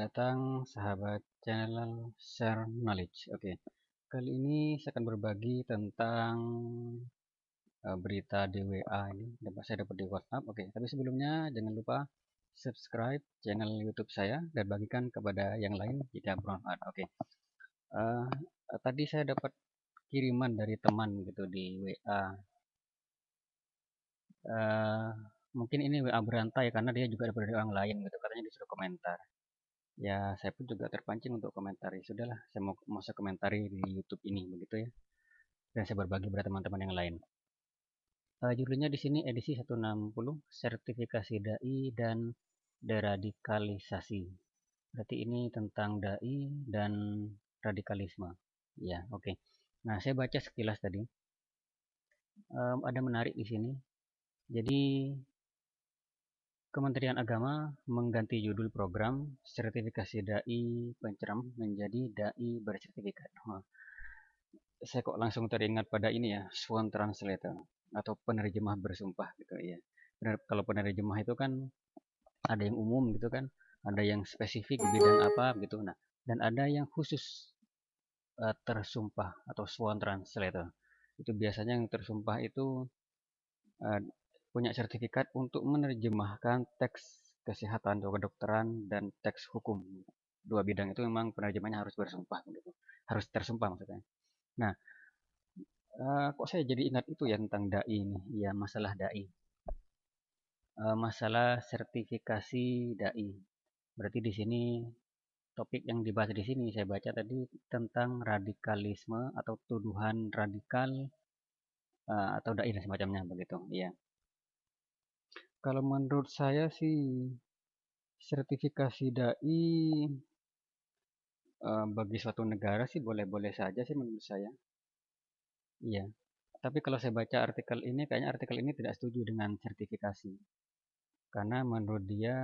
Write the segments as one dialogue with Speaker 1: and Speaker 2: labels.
Speaker 1: datang sahabat channel Share Knowledge. Oke, kali ini saya akan berbagi tentang berita di WA ini. Saya dapat di WhatsApp. Oke, tapi sebelumnya jangan lupa subscribe channel YouTube saya dan bagikan kepada yang lain jika bermanfaat. Oke, eh, tadi saya dapat kiriman dari teman gitu di WA. Mungkin ini WA berantai karena dia juga dapat dari orang lain gitu. Katanya disuruh komentar. Ya, saya pun juga terpancing untuk komentari. Sudahlah, saya mau saya komentari di YouTube ini begitu ya. Dan saya berbagi pada teman-teman yang lain. Judulnya di sini edisi 160, sertifikasi dai dan deradikalisasi. Berarti ini tentang dai dan radikalisme. Ya, oke. Nah, saya baca sekilas tadi. Ada menarik di sini. Jadi Kementerian Agama mengganti judul program sertifikasi dai penceramah menjadi dai bersertifikat. Saya kok langsung teringat pada ini ya, Swan Translator atau penerjemah bersumpah gitu ya. Kalau penerjemah itu kan ada yang umum gitu kan, ada yang spesifik di bidang apa gitu. Nah, dan ada yang khusus tersumpah atau Swan Translator. Itu biasanya yang tersumpah itu uh, punya sertifikat untuk menerjemahkan teks kesehatan atau kedokteran dan teks hukum. Dua bidang itu memang penerjemahnya harus bersumpah gitu. Harus tersumpah maksudnya. Nah, kok saya jadi ingat itu ya tentang dai ini, ya masalah dai, masalah sertifikasi dai. Berarti di sini topik yang dibahas di sini saya baca tadi tentang radikalisme atau tuduhan radikal atau dai dan semacamnya begitu. Iya. Kalau menurut saya sih sertifikasi dai bagi suatu negara sih boleh-boleh saja sih menurut saya. Iya. Tapi kalau saya baca artikel ini, kayaknya artikel ini tidak setuju dengan sertifikasi. Karena menurut dia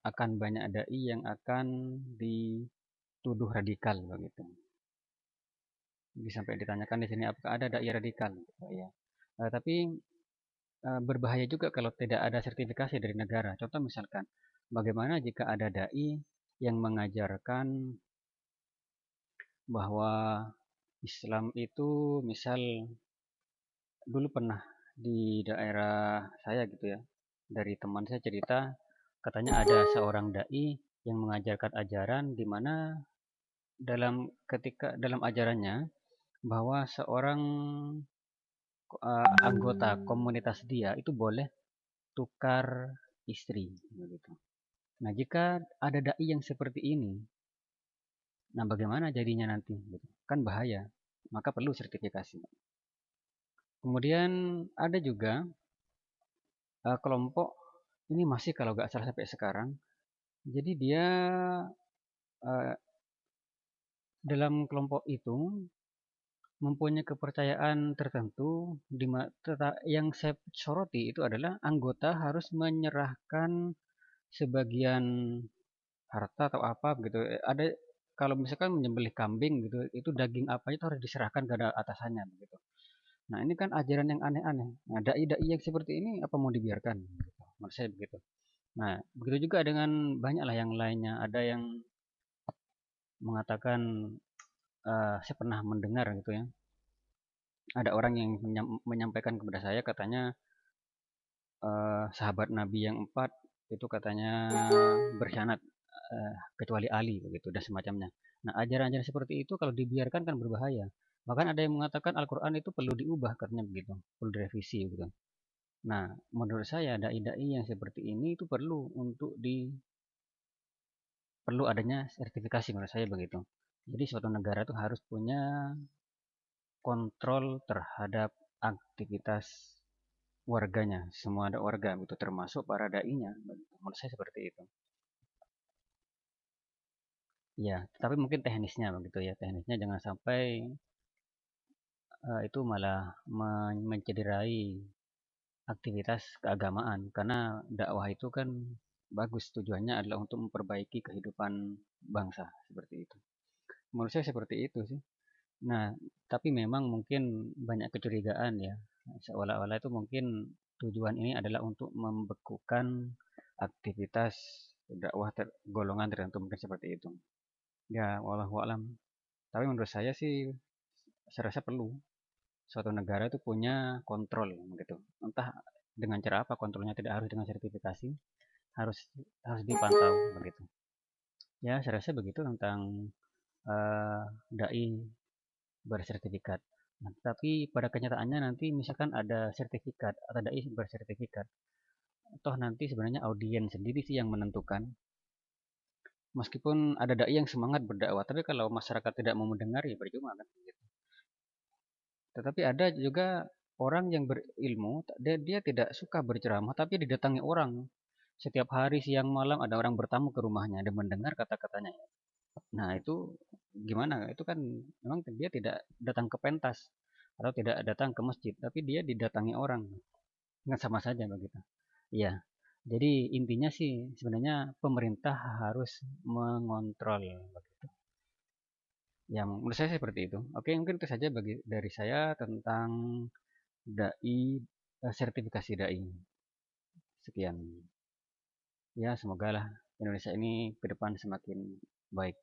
Speaker 1: akan banyak dai yang akan dituduh radikal begitu. Sampai ditanyakan di sini apakah ada dai radikal gitu ya. Tapi berbahaya juga kalau tidak ada sertifikasi dari negara. Contoh misalkan bagaimana jika ada dai yang mengajarkan bahwa Islam itu misal dulu pernah di daerah saya gitu ya. Dari teman saya cerita katanya ada seorang dai yang mengajarkan ajaran di mana dalam ajarannya bahwa seorang anggota komunitas dia itu boleh tukar istri begitu. Nah, jika ada dai yang seperti ini, nah bagaimana jadinya nanti gitu. Kan bahaya. Maka perlu sertifikasi. Kemudian ada juga kelompok ini masih kalau nggak salah sampai sekarang. Jadi dia dalam kelompok itu mempunyai kepercayaan tertentu yang saya soroti itu adalah anggota harus menyerahkan sebagian harta atau apa gitu. Ada kalau misalkan menyembelih kambing gitu, itu daging apa itu harus diserahkan ke atasannya begitu. Nah, ini kan ajaran yang aneh-aneh. Nah, dai-dai yang seperti ini apa mau dibiarkan gitu. Menurut saya begitu. Nah, begitu juga dengan banyak lah yang lainnya. Ada yang mengatakan saya pernah mendengar gitu ya. Ada orang yang menyampaikan kepada saya katanya sahabat Nabi yang 4 itu katanya berkhianat kecuali Ali begitu dan semacamnya. Nah, ajaran-ajaran seperti itu kalau dibiarkan kan berbahaya. Bahkan ada yang mengatakan Al-Quran itu perlu diubah katanya begitu, perlu direvisi gitu. Nah, menurut saya dai-dai yang seperti ini itu perlu adanya sertifikasi menurut saya begitu. Jadi suatu negara itu harus punya kontrol terhadap aktivitas warganya, semua ada warga gitu, termasuk para dai-nya. Menurut saya seperti itu. Ya, tapi mungkin teknisnya begitu ya. Teknisnya jangan sampai itu malah mencederai aktivitas keagamaan karena dakwah itu kan bagus tujuannya adalah untuk memperbaiki kehidupan bangsa seperti itu. Menurut saya seperti itu sih. Nah, tapi memang mungkin banyak kecurigaan ya. Seolah-olah itu mungkin tujuan ini adalah untuk membekukan aktivitas dakwah golongan tertentu mungkin seperti itu. Ya, wallahu alam. Tapi menurut saya sih, saya rasa perlu suatu negara itu punya kontrol gitu. Entah dengan cara apa kontrolnya, tidak harus dengan sertifikasi, harus harus dipantau begitu. Ya, saya rasa begitu tentang eh, dai bersertifikat. Nah, tapi pada kenyataannya nanti misalkan ada sertifikat atau dai bersertifikat, toh nanti sebenarnya audiens sendiri sih yang menentukan. Meskipun ada dai yang semangat berdakwah, tapi kalau masyarakat tidak mau mendengar ya percuma kan. Tetapi ada juga orang yang berilmu, dia tidak suka berceramah, tapi didatangi orang. Setiap hari siang malam ada orang bertamu ke rumahnya dan mendengar kata-katanya. Nah itu gimana? Itu kan memang dia tidak datang ke pentas atau tidak datang ke masjid, tapi dia didatangi orang. Nggak sama saja begitu. Iya. Jadi intinya sih sebenarnya pemerintah harus mengontrol begitu. Ya menurut saya seperti itu. Oke, mungkin itu saja dari saya tentang dai, sertifikasi dai. Sekian. Ya, semoga lah Indonesia ini ke depan semakin baik.